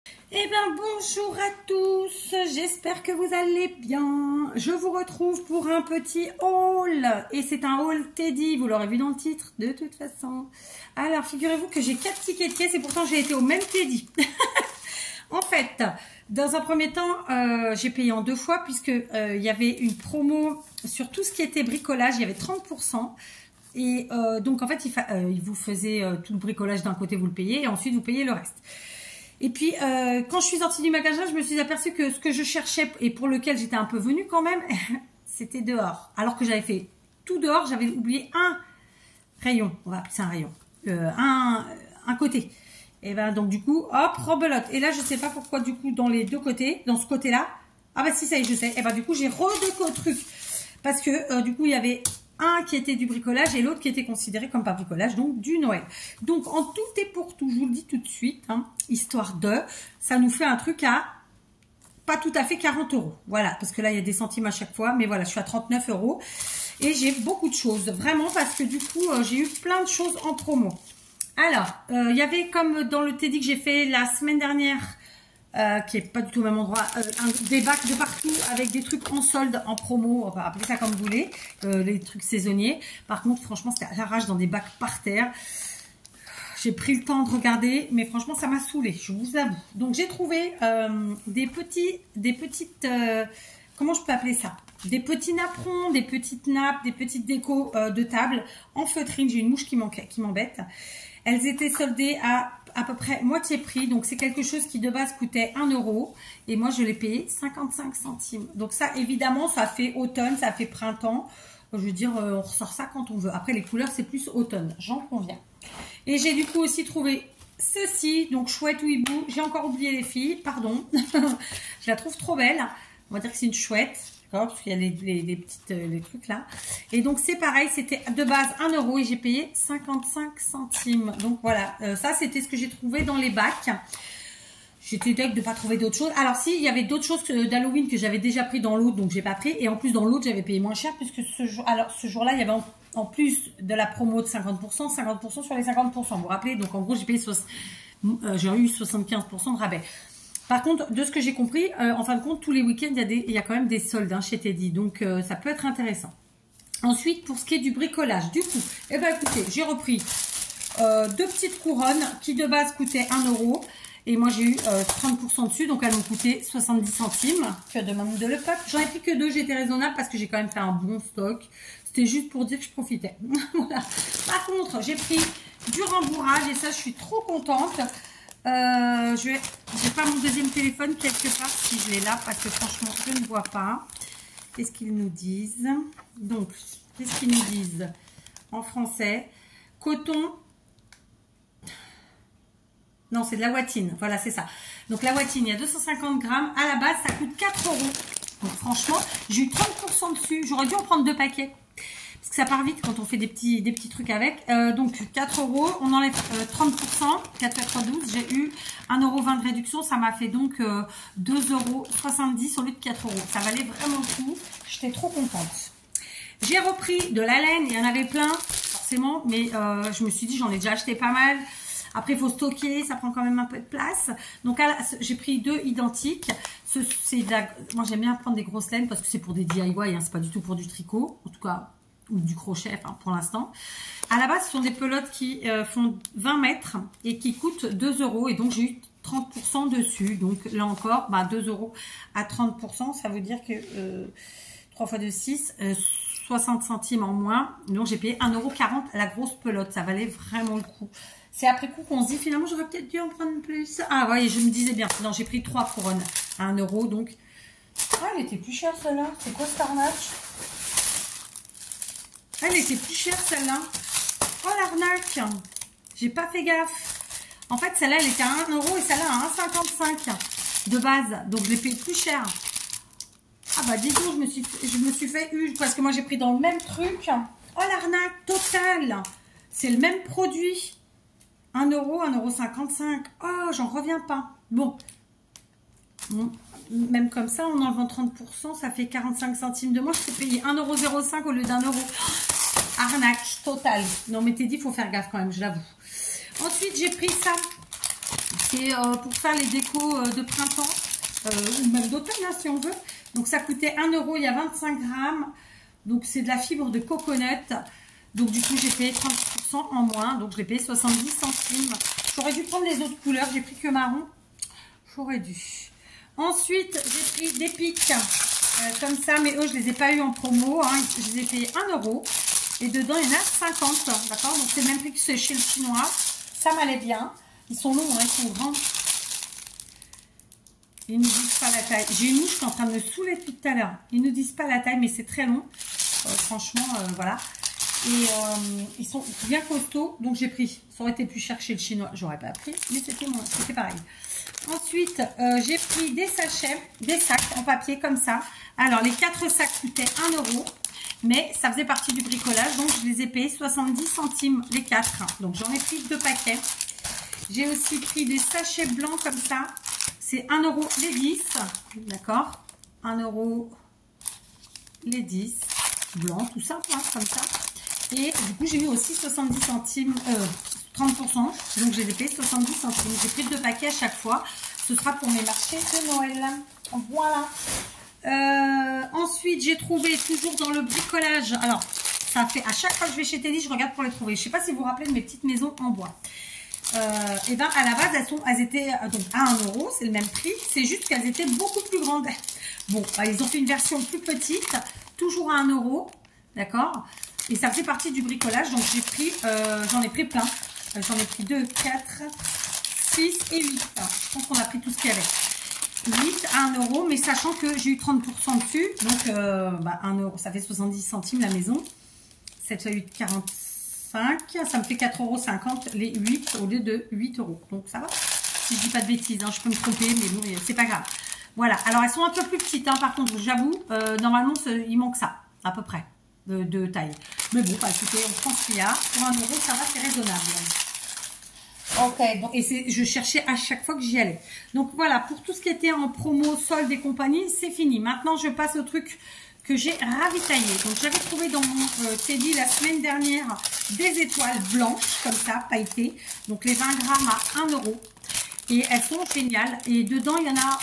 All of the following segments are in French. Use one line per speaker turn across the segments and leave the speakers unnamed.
Eh bien, bonjour à tous, j'espère que vous allez bien. Je vous retrouve pour un petit haul, et c'est un haul Teddy, vous l'aurez vu dans le titre, de toute façon. Alors, figurez-vous que j'ai 4 tickets de caisse, et pourtant j'ai été au même Teddy. En fait, dans un premier temps, j'ai payé en 2 fois, puisque il y avait une promo sur tout ce qui était bricolage, il y avait 30%. Et donc, en fait, il vous faisait tout le bricolage d'un côté, vous le payez, et ensuite vous payez le reste. Et puis, quand je suis sortie du magasin, je me suis aperçue que ce que je cherchais et pour lequel j'étais un peu venue quand même, c'était dehors. Alors que j'avais fait tout dehors, j'avais oublié un rayon. On va appeler ça un rayon. Un côté. Et ben donc du coup, hop, rebelote. Et là, je sais pas pourquoi du coup, dans les deux côtés, dans ce côté-là, ah bah si, ça y est, je sais. Et ben du coup, j'ai redéco truc. Parce que du coup, il y avait un qui était du bricolage et l'autre qui était considéré comme pas bricolage, donc du Noël. Donc en tout et pour tout, je vous le dis tout de suite, hein, histoire de, ça nous fait un truc à pas tout à fait 40 €. Voilà, parce que là il y a des centimes à chaque fois, mais voilà, je suis à 39 € et j'ai beaucoup de choses, vraiment, parce que du coup j'ai eu plein de choses en promo. Alors, il y avait comme dans le Teddy que j'ai fait la semaine dernière, qui est pas du tout au même endroit, des bacs de partout avec des trucs en solde, en promo, on va appeler ça comme vous voulez, les trucs saisonniers. Par contre, franchement, c'était à l'arrache dans des bacs par terre. J'ai pris le temps de regarder, mais franchement, ça m'a saoulée, je vous avoue. Donc, j'ai trouvé des petites, comment je peux appeler ça? Des petits napperons, des petites nappes, des petites décos de table en feutrine. J'ai une mouche qui m'embête. Elles étaient soldées à peu près moitié prix. Donc, c'est quelque chose qui de base coûtait 1 € et moi, je l'ai payé 55 centimes. Donc, ça, évidemment, ça fait automne, ça fait printemps. Je veux dire, on ressort ça quand on veut. Après, les couleurs, c'est plus automne, j'en conviens. Et j'ai du coup aussi trouvé ceci. Donc, chouette ou hibou. J'ai encore oublié les filles, pardon. Je la trouve trop belle. On va dire que c'est une chouette. Parce qu'il y a les trucs là. Et donc c'est pareil, c'était de base 1 € et j'ai payé 55 centimes. Donc voilà, ça c'était ce que j'ai trouvé dans les bacs. J'étais deg de ne pas trouver d'autres choses. Alors si, il y avait d'autres choses d'Halloween que j'avais déjà pris dans l'autre, donc j'ai pas pris. Et en plus dans l'autre, j'avais payé moins cher puisque ce jour-là, il y avait en plus de la promo de 50%, 50% sur les 50%. Vous vous rappelez? Donc en gros, j'ai payé j'ai eu 75% de rabais. Par contre, de ce que j'ai compris, en fin de compte, tous les week-ends, il y a quand même des soldes hein, chez Teddy. Donc, ça peut être intéressant. Ensuite, pour ce qui est du bricolage, du coup, eh ben, écoutez, j'ai repris 2 petites couronnes qui, de base, coûtaient 1 €. Et moi, j'ai eu 30% dessus. Donc, elles m'ont coûté 70 centimes. Tu as demandé de le pack. J'en ai pris que 2. J'étais raisonnable parce que j'ai quand même fait un bon stock. C'était juste pour dire que je profitais. Voilà. Par contre, j'ai pris du rembourrage. Et ça, je suis trop contente. J'ai pas mon deuxième téléphone quelque part, si je l'ai là, parce que franchement je ne vois pas. Qu'est-ce qu'ils nous disent? Donc qu'est-ce qu'ils nous disent en français? Coton, non, c'est de la watine, voilà, c'est ça. Donc la watine, il y a 250 grammes, à la base ça coûte 4 €. Donc franchement j'ai eu 30% dessus. J'aurais dû en prendre 2 paquets parce que ça part vite quand on fait des petits trucs avec. Donc 4 €, on enlève 30%, 4 x 12, j'ai eu 1,20 € de réduction. Ça m'a fait donc 2,70 € au lieu de 4 €. Ça valait vraiment le coup, j'étais trop contente. J'ai repris de la laine, il y en avait plein, forcément, mais je me suis dit j'en ai déjà acheté pas mal. Après, il faut stocker, ça prend quand même un peu de place. Donc, j'ai pris 2 identiques. Moi, j'aime bien prendre des grosses laines parce que c'est pour des DIY, hein, c'est pas du tout pour du tricot. En tout cas, ou du crochet, enfin, pour l'instant. À la base, ce sont des pelotes qui font 20 mètres et qui coûtent 2 €. Et donc, j'ai eu 30% dessus. Donc, là encore, 2 € à 30%. Ça veut dire que 3 x 2, 6, 60 centimes en moins. Donc, j'ai payé 1,40 € la grosse pelote. Ça valait vraiment le coup. C'est après coup qu'on se dit finalement j'aurais peut-être dû en prendre plus. Ah ouais, je me disais bien. Non, j'ai pris 3 couronnes à 1 € donc. Ah, elle était plus chère celle-là. C'est quoi cette arnaque? Elle était plus chère celle-là. Oh l'arnaque. J'ai pas fait gaffe. En fait celle-là elle était à 1 € et celle-là à 1,55 € de base. Donc je l'ai payé plus cher. Ah bah dis donc je me suis fait parce que moi j'ai pris dans le même truc. Oh l'arnaque totale. C'est le même produit. 1 €, 1,55 €. Oh, j'en reviens pas. Bon. Même comme ça, en enlevant 30%, ça fait 45 centimes de moins. Je t'ai payé 1,05 € au lieu d'1 €. Arnaque totale. Non, mais t'es dit, il faut faire gaffe quand même, je l'avoue. Ensuite, j'ai pris ça. C'est pour faire les décos de printemps ou même d'automne hein, si on veut. Donc ça coûtait 1 €, il y a 25 grammes. Donc c'est de la fibre de coconut. Donc du coup j'ai payé 30% en moins. Donc je l'ai payé 70 centimes. J'aurais dû prendre les autres couleurs, j'ai pris que marron. J'aurais dû. Ensuite j'ai pris des pics comme ça, mais eux je les ai pas eu en promo. Hein. Je les ai payés 1 €. Et dedans il y en a 50. D'accord, donc c'est le même prix que chez le chinois. Ça m'allait bien. Ils sont longs, hein, ils sont grands. Ils ne nous disent pas la taille. J'ai une mouche qui est en train de me saouler depuis tout à l'heure. Ils ne nous disent pas la taille, mais c'est très long. Franchement, voilà. Et ils sont bien costauds, donc j'ai pris. Ça aurait été plus cher chez le chinois, j'aurais pas pris, mais c'était pareil. Ensuite, j'ai pris des sachets, des sacs en papier comme ça. Alors, les 4 sacs coûtaient 1 €, mais ça faisait partie du bricolage, donc je les ai payés 70 centimes les 4. Donc, j'en ai pris 2 paquets. J'ai aussi pris des sachets blancs comme ça. C'est 1 € les 10, d'accord, 1 € les 10, blanc, tout simple, hein, comme ça. Et du coup, j'ai mis aussi 70 centimes, 30%, donc j'ai payé 70 centimes. J'ai pris 2 paquets à chaque fois. Ce sera pour mes marchés de Noël. Voilà. Ensuite, j'ai trouvé, toujours dans le bricolage, alors, ça fait, à chaque fois que je vais chez Teddy, je regarde pour les trouver. Je ne sais pas si vous vous rappelez de mes petites maisons en bois. Et ben à la base elles étaient donc à 1 €, c'est le même prix, c'est juste qu'elles étaient beaucoup plus grandes. Bon, ils ont fait une version plus petite, toujours à 1 €, d'accord, et ça fait partie du bricolage. Donc j'ai pris, j'en ai pris plein, j'en ai pris 2, 4, 6 et 8. Alors, je pense qu'on a pris tout ce qu'il y avait. 8 à 1 €, mais sachant que j'ai eu 30% dessus, donc 1 €, ça fait 70 centimes la maison. 7 x 8, 45. Ça me fait 4,50 € les 8 au lieu de 8 €. Donc ça va. Si je dis pas de bêtises, hein, je peux me tromper, mais bon, c'est pas grave. Voilà. Alors elles sont un peu plus petites, hein, par contre, j'avoue. Normalement, il manque ça, à peu près, de taille. Mais bon, écoutez, on prend ce qu'il y a. Pour 1 €, ça va, c'est raisonnable. Ok, bon, et je cherchais à chaque fois que j'y allais. Donc voilà, pour tout ce qui était en promo, solde et compagnie, c'est fini. Maintenant, je passe au truc que j'ai ravitaillé. Donc j'avais trouvé dans mon Teddy la semaine dernière des étoiles blanches comme ça, pailletées. Donc les 20 grammes à 1 €. Et elles sont géniales. Et dedans il y en a,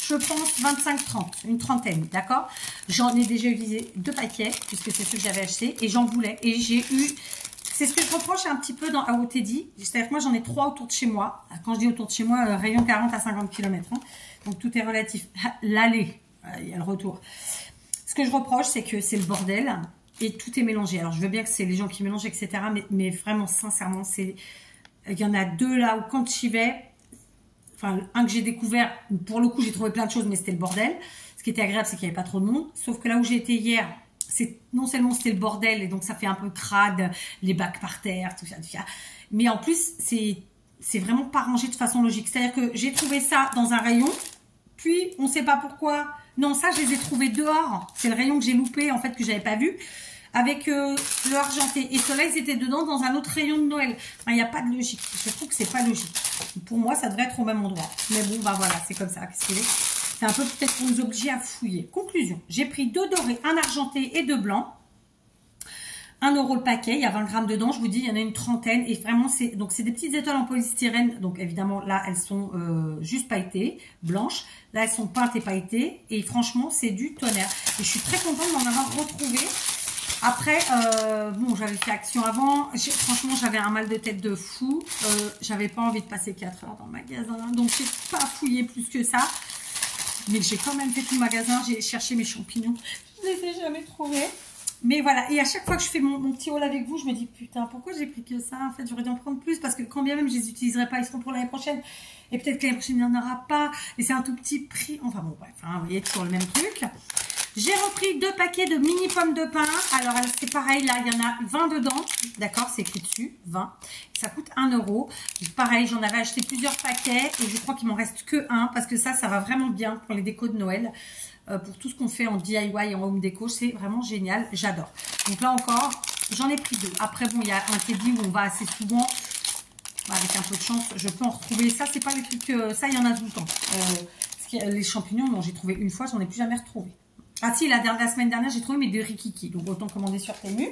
je pense, 25-30, une trentaine, d'accord. J'en ai déjà utilisé 2 paquets puisque c'est ceux que j'avais acheté et j'en voulais. Et j'ai eu, c'est ce que je reproche un petit peu au Teddy. C'est-à-dire que moi j'en ai 3 autour de chez moi. Quand je dis autour de chez moi, rayon 40 à 50 km. Hein. Donc tout est relatif. L'aller, il y a le retour. Ce que je reproche, c'est que c'est le bordel et tout est mélangé. Alors, je veux bien que c'est les gens qui mélangent, etc. Mais vraiment, sincèrement, il y en a 2 là où quand j'y vais, enfin, un que j'ai découvert, pour le coup, j'ai trouvé plein de choses, mais c'était le bordel. Ce qui était agréable, c'est qu'il n'y avait pas trop de monde. Sauf que là où j'ai été hier, non seulement c'était le bordel, et donc ça fait un peu crade, les bacs par terre, tout ça. Mais en plus, c'est vraiment pas rangé de façon logique. C'est-à-dire que j'ai trouvé ça dans un rayon, puis on ne sait pas pourquoi. Non, ça, je les ai trouvés dehors. C'est le rayon que j'ai loupé, en fait, que j'avais pas vu. Avec le argenté. Et ceux-là, ils étaient dedans dans un autre rayon de Noël. Enfin, il n'y a pas de logique. Je trouve que c'est pas logique. Pour moi, ça devrait être au même endroit. Mais bon, bah voilà, c'est comme ça. Qu'est-ce qu'il est ? C'est un peu peut-être pour nous obliger à fouiller. Conclusion. J'ai pris 2 dorés, un argenté et 2 blancs. 1 € le paquet, il y a 20 grammes dedans, je vous dis, il y en a une trentaine. Et vraiment, c'est des petites étoiles en polystyrène. Donc évidemment, là, elles sont juste pailletées, blanches. Là, elles sont peintes et pailletées. Et franchement, c'est du tonnerre. Et je suis très contente d'en avoir retrouvé. Après, bon, j'avais fait action avant. Franchement, j'avais un mal de tête de fou. J'avais pas envie de passer 4 heures dans le magasin. Donc, j'ai pas fouillé plus que ça. Mais j'ai quand même fait tout le magasin. J'ai cherché mes champignons. Je les ai jamais trouvés. Mais voilà, et à chaque fois que je fais mon petit haul avec vous, je me dis putain, pourquoi j'ai pris que ça? En fait, j'aurais dû en prendre plus parce que quand bien même je les utiliserai pas, ils seront pour l'année prochaine. Et peut-être que l'année prochaine, il n'y en aura pas. Et c'est un tout petit prix. Enfin bon, bref, hein, vous voyez, toujours le même truc. J'ai repris 2 paquets de mini pommes de pin. Alors, c'est pareil, là, il y en a 20 dedans. D'accord, c'est écrit dessus, 20. Ça coûte 1 €. Pareil, j'en avais acheté plusieurs paquets et je crois qu'il m'en reste que un parce que ça va vraiment bien pour les décos de Noël. Pour tout ce qu'on fait en DIY et en home déco, c'est vraiment génial, j'adore. Donc là encore, j'en ai pris 2. Après bon, il y a un Teddy où on va assez souvent, avec un peu de chance, je peux en retrouver. Ça, c'est pas les trucs, ça il y en a tout le temps. Les champignons, non, j'ai trouvé une fois, j'en ai plus jamais retrouvé. Ah si, la semaine dernière, j'ai trouvé mes 2 rikiki, donc autant commander sur Temu.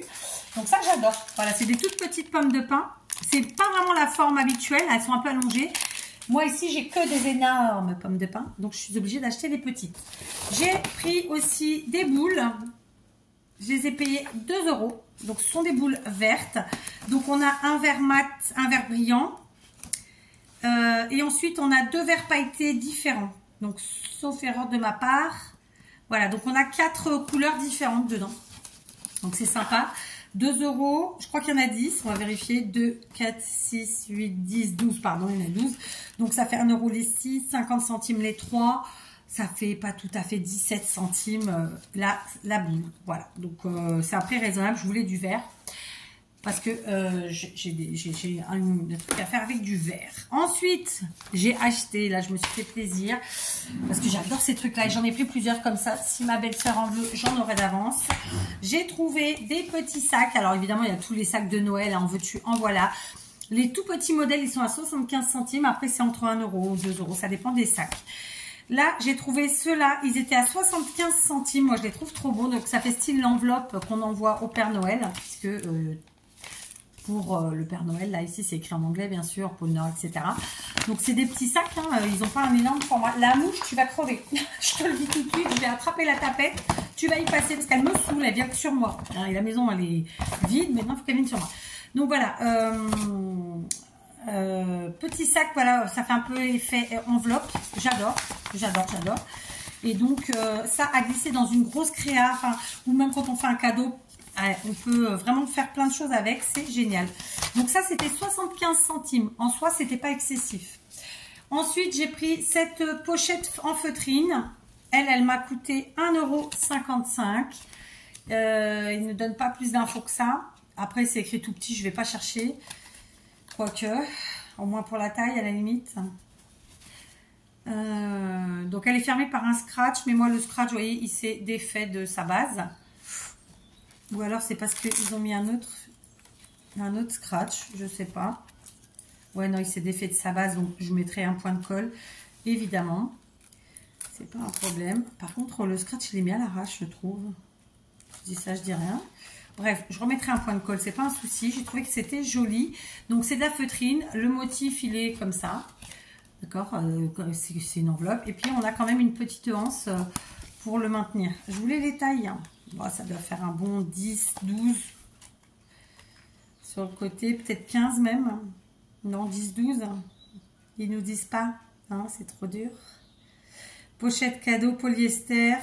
Donc ça, j'adore. Voilà, c'est des toutes petites pommes de pin. C'est pas vraiment la forme habituelle, elles sont un peu allongées. Moi ici, j'ai que des énormes pommes de pin, donc je suis obligée d'acheter les petites. J'ai pris aussi des boules. Je les ai payées 2 €. Donc ce sont des boules vertes. Donc on a un vert mat, un vert brillant. Et ensuite on a 2 verts pailletés différents. Donc sauf erreur de ma part. Voilà, donc on a 4 couleurs différentes dedans. Donc c'est sympa. 2 €, je crois qu'il y en a 10, on va vérifier. 2, 4, 6, 8, 10, 12, pardon, il y en a 12. Donc ça fait 1 € les 6, 50 centimes les 3. Ça fait pas tout à fait 17 centimes la boule. Voilà, donc c'est un prix raisonnable. Je voulais du vert parce que j'ai un truc à faire avec du vert. Ensuite, j'ai acheté, là je me suis fait plaisir parce que j'adore ces trucs-là et j'en ai pris plusieurs comme ça. Si ma belle-sœur en veut, j'en aurai d'avance. J'ai trouvé des petits sacs. Alors évidemment, il y a tous les sacs de Noël, en veux-tu, en voilà. Les tout petits modèles, ils sont à 75 centimes. Après, c'est entre 1 € ou 2 €, ça dépend des sacs. Là, j'ai trouvé ceux-là, ils étaient à 75 centimes. Moi, je les trouve trop beaux. Donc, ça fait style l'enveloppe qu'on envoie au Père Noël. Puisque pour le Père Noël, là, ici, c'est écrit en anglais, bien sûr, pour le Nord, etc. Donc, c'est des petits sacs. Hein, ils n'ont pas un énorme format. La mouche, tu vas crever. Je te le dis tout de suite. Je vais attraper la tapette. Tu vas y passer parce qu'elle me saoule. Elle vient que sur moi. Et la maison, elle est vide. Maintenant, il faut qu'elle vienne sur moi. Donc, voilà. Petit sac, voilà, ça fait un peu effet enveloppe. J'adore. Et donc, ça a glissé dans une grosse créa, enfin, ou même quand on fait un cadeau, on peut vraiment faire plein de choses avec. C'est génial. Donc ça, c'était 75 centimes. En soi, c'était pas excessif. Ensuite, j'ai pris cette pochette en feutrine. Elle m'a coûté 1,55 €. Il ne donne pas plus d'infos que ça. Après, c'est écrit tout petit, je vais pas chercher. Quoique, au moins pour la taille, à la limite. Donc elle est fermée par un scratch, mais moi le scratch, vous voyez, il s'est défait de sa base. Ou alors c'est parce qu'ils ont mis un autre scratch, je sais pas. Ouais, non, il s'est défait de sa base, donc je mettrai un point de colle, évidemment. C'est pas un problème. Par contre, le scratch, il est mis à l'arrache, je trouve. Je dis ça, je dis rien. Bref, je remettrai un point de colle, c'est pas un souci. J'ai trouvé que c'était joli. Donc c'est de la feutrine, le motif, il est comme ça. D'accord, c'est une enveloppe. Et puis, on a quand même une petite anse pour le maintenir. Je voulais les tailles. Hein. Bon, ça doit faire un bon 10, 12. Sur le côté, peut-être 15 même. Non, 10, 12. Ils nous disent pas. Hein, c'est trop dur. Pochette cadeau polyester.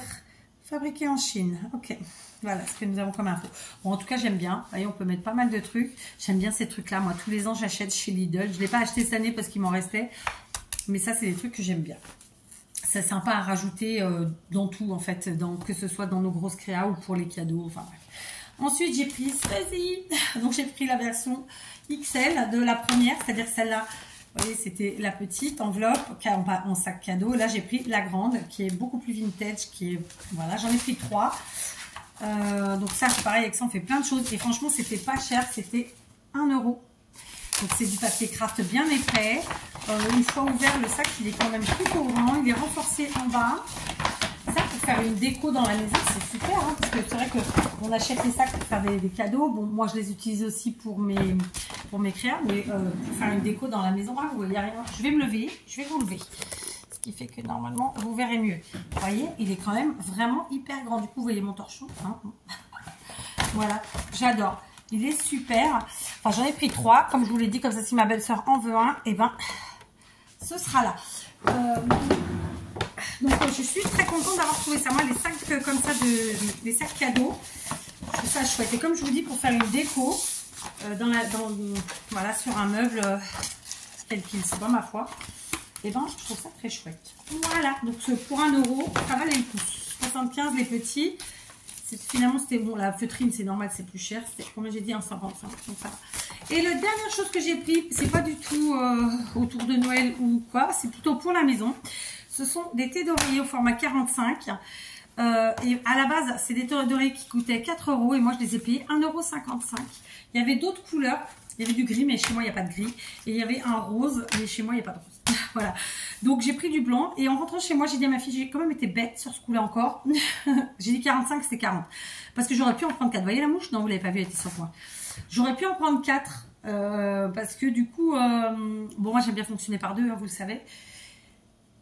Fabriqué en Chine. Ok. Voilà ce que nous avons comme info. Bon, en tout cas, j'aime bien. Vous voyez, on peut mettre pas mal de trucs. J'aime bien ces trucs-là. Moi, tous les ans, j'achète chez Lidl. Je ne l'ai pas acheté cette année parce qu'il m'en restait. Mais ça, c'est des trucs que j'aime bien. C'est sympa à rajouter dans tout, en fait, que ce soit dans nos grosses créas ou pour les cadeaux. Enfin, bref. Ensuite, j'ai pris celle-ci. Donc, j'ai pris la version XL de la première, c'est-à-dire celle-là. Vous voyez, c'était la petite enveloppe en sac cadeau. Là, j'ai pris la grande, qui est beaucoup plus vintage. Voilà, j'en ai pris 3. Donc ça, c'est pareil, avec ça, on fait plein de choses. Et franchement, c'était pas cher, c'était 1 €. Donc c'est du papier craft bien épais. Une fois ouvert, le sac, il est quand même plutôt grand. Il est renforcé en bas. Ça, pour faire une déco dans la maison, c'est super. Hein, parce que c'est vrai qu'on achète les sacs pour faire des cadeaux. Bon, moi, je les utilise aussi pour mes créas. Mais pour faire une déco dans la maison, vous voyez rien. Je vais me lever. Je vais vous lever. Ce qui fait que normalement, vous verrez mieux. Vous voyez, il est quand même vraiment hyper grand. Du coup, vous voyez mon torchon. Hein. Voilà, j'adore. Il est super. Enfin, j'en ai pris 3. Comme je vous l'ai dit, comme ça, si ma belle-sœur en veut un, et ben, ce sera là. Donc, je suis très contente d'avoir trouvé ça. Moi, les sacs comme ça, les sacs cadeaux, je trouve ça chouette. Et comme je vous dis, pour faire une déco, voilà, sur un meuble, tel qu'il soit, ma foi, et ben, je trouve ça très chouette. Voilà. Donc, pour 1 €, ça valait le coup. 75 les petits. Finalement, c'était bon. La feutrine, c'est normal, c'est plus cher. C'était, comme j'ai dit, 1,55. Donc ça va. Et la dernière chose que j'ai pris, c'est pas du tout autour de Noël ou quoi, c'est plutôt pour la maison. Ce sont des thés d'oreiller au format 45. Et à la base, c'est des thés d'oreiller qui coûtaient 4 € et moi, je les ai payés 1,55 €. Il y avait d'autres couleurs. Il y avait du gris, mais chez moi, il n'y a pas de gris. Et il y avait un rose, mais chez moi, il n'y a pas de rose. Voilà. Donc, j'ai pris du blanc. Et en rentrant chez moi, j'ai dit à ma fille, j'ai quand même été bête sur ce coup-là encore. J'ai dit 45, c'était 40. Parce que j'aurais pu en prendre 4. Vous voyez la mouche? Non, vous ne l'avez pas vu, elle était sur moi. J'aurais pu en prendre 4 Parce que du coup, bon, moi j'aime bien fonctionner par deux, hein, vous le savez.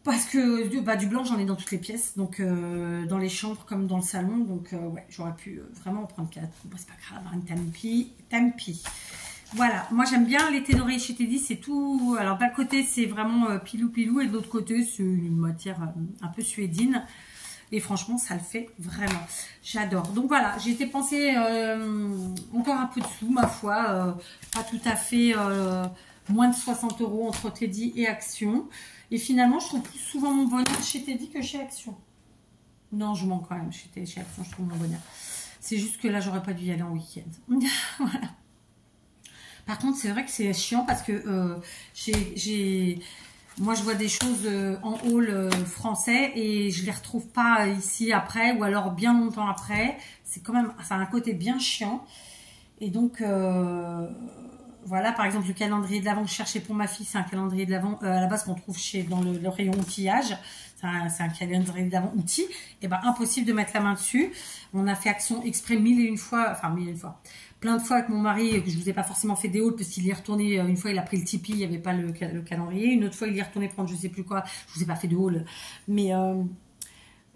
Parce que du blanc, j'en ai dans toutes les pièces, donc dans les chambres comme dans le salon. Donc ouais, j'aurais pu vraiment en prendre 4. Bon, c'est pas grave, hein, tant pis. Voilà, moi j'aime bien les thés d'oreiller chez Teddy, c'est tout. Alors d'un côté, c'est vraiment pilou et de l'autre côté, c'est une matière un peu suédine. Et franchement, ça le fait vraiment. J'adore. Donc voilà, j'ai été penser encore un peu de sous, ma foi. Pas tout à fait moins de 60 € entre Teddy et Action. Et finalement, je trouve plus souvent mon bonheur chez Teddy que chez Action. Non, je mens quand même. Chez Action, je trouve mon bonheur. C'est juste que là, j'aurais pas dû y aller en week-end. Voilà. Par contre, c'est vrai que c'est chiant parce que moi, je vois des choses en haul français et je les retrouve pas ici après ou alors bien longtemps après. C'est quand même, ça a un côté bien chiant. Et donc, voilà, par exemple, le calendrier de l'Avent que je cherchais pour ma fille, c'est un calendrier de l'Avent à la base qu'on trouve dans le rayon outillage. C'est un calendrier de l'Avent outils. Et ben, impossible de mettre la main dessus. On a fait Action exprès mille et une fois, plein de fois avec mon mari, que je vous ai pas forcément fait des hauls parce qu'il y est retourné, une fois il a pris le Tipeee, il n'y avait pas le calendrier, une autre fois il y est retourné prendre je sais plus quoi, je vous ai pas fait de haul, mais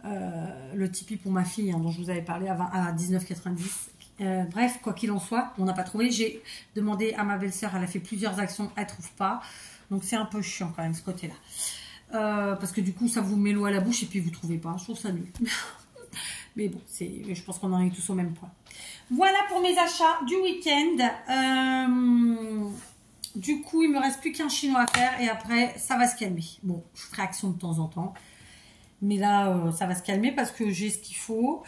le Tipeee pour ma fille, hein, dont je vous avais parlé à 19,90. Bref, quoi qu'il en soit, on n'a pas trouvé. J'ai demandé à ma belle-sœur, elle a fait plusieurs actions, elle trouve pas, donc c'est un peu chiant quand même ce côté-là. Parce que du coup ça vous met l'eau à la bouche et puis vous trouvez pas, je trouve ça nul. Mais bon, je pense qu'on en est tous au même point. Voilà pour mes achats du week-end. Du coup, il me reste plus qu'un chinois à faire et après, ça va se calmer. Bon, je ferai Action de temps en temps. Mais là, ça va se calmer parce que j'ai ce qu'il faut.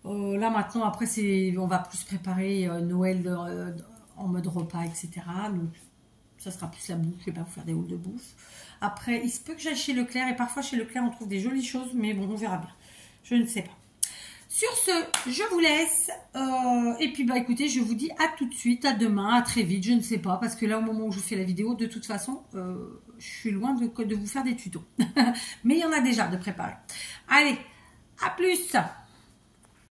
Là, maintenant, après, on va plus préparer Noël en mode repas, etc. Donc, ça sera plus la bouffe. Je vais pas vous faire des hauls de bouffe. Après, il se peut que j'aille chez Leclerc. Et parfois, chez Leclerc, on trouve des jolies choses. Mais bon, on verra bien. Je ne sais pas. Sur ce, je vous laisse. Et puis, bah écoutez, je vous dis à tout de suite, à demain, à très vite. Je ne sais pas, parce que là, au moment où je fais la vidéo, de toute façon, je suis loin de vous faire des tutos. Mais il y en a déjà de préparés. Allez, à plus!